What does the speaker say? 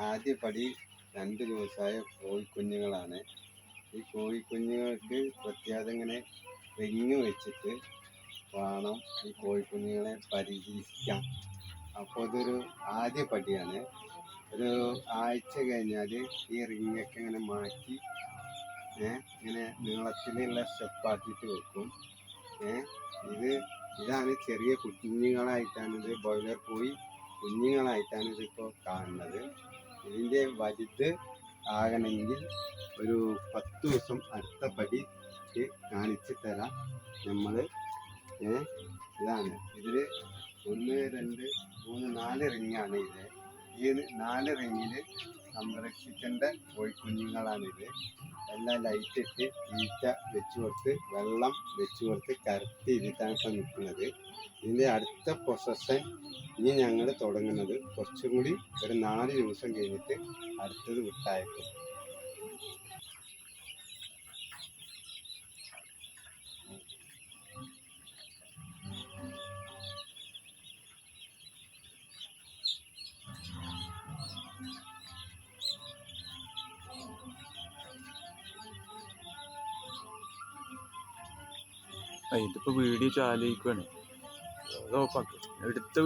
ആദ്യ പടി 2 ദിവസമായ കോഴിക്കുഞ്ഞുങ്ങളാണ്. ഈ കോഴിക്കുഞ്ഞുങ്ങൾക്ക് പ്രത്യേകം ഇങ്ങനെ റിങ് വെച്ചിട്ട് വേണം ഈ കോഴിക്കുഞ്ഞുങ്ങളെ പരിചരിക്കാൻ. അപ്പോൾ ഇതൊരു ആദ്യ പടിയാണ്. ഒരു ആഴ്ച കഴിഞ്ഞാൽ ഈ റിങ്ങൊക്കെ ഇങ്ങനെ മാറ്റി ഇങ്ങനെ നീളത്തിലുള്ള സ്റ്റെപ്പാക്കിയിട്ട് വെക്കും. ഇതാണ് ചെറിയ കുഞ്ഞുങ്ങളായിട്ടാണ് ഇത്, ബോയിലർ കോഴി കുഞ്ഞുങ്ങളായിട്ടാണ് ഇതിപ്പോൾ കാണുന്നത്. ഇതിൻ്റെ വലുത് ആകണമെങ്കിൽ ഒരു 10 ദിവസം അടുത്ത പടി കാണിച്ച് തരാം നമ്മൾ. ഇതാണ് ഇതിൽ 1 2 3 4 റിങ്ങാണ് ഇത്. ഈ 4 റിങ്ങിൽ സംരക്ഷിക്കേണ്ട കോഴിക്കുഞ്ഞുങ്ങളാണിത്. എല്ലാം ലൈറ്റിട്ട് തീറ്റ വെച്ച് കൊടുത്ത് വെള്ളം വെച്ച് കൊടുത്ത് കറക്റ്റ് ചെയ്തിട്ടാണ് ഇപ്പം നിൽക്കുന്നത്. ഇതിൻ്റെ അടുത്ത പ്രൊസസ്സൻ ഇനി ഞങ്ങൾ തുടങ്ങുന്നത് കുറച്ചും കൂടി ഒരു 4 ദിവസം കഴിഞ്ഞിട്ട് അടുത്തത് വിട്ടയക്കും. ഇതിപ്പോൾ വീഡിയോ ചാലിക്കുകയാണ്, അത് ഓഫാക്കി എടുത്ത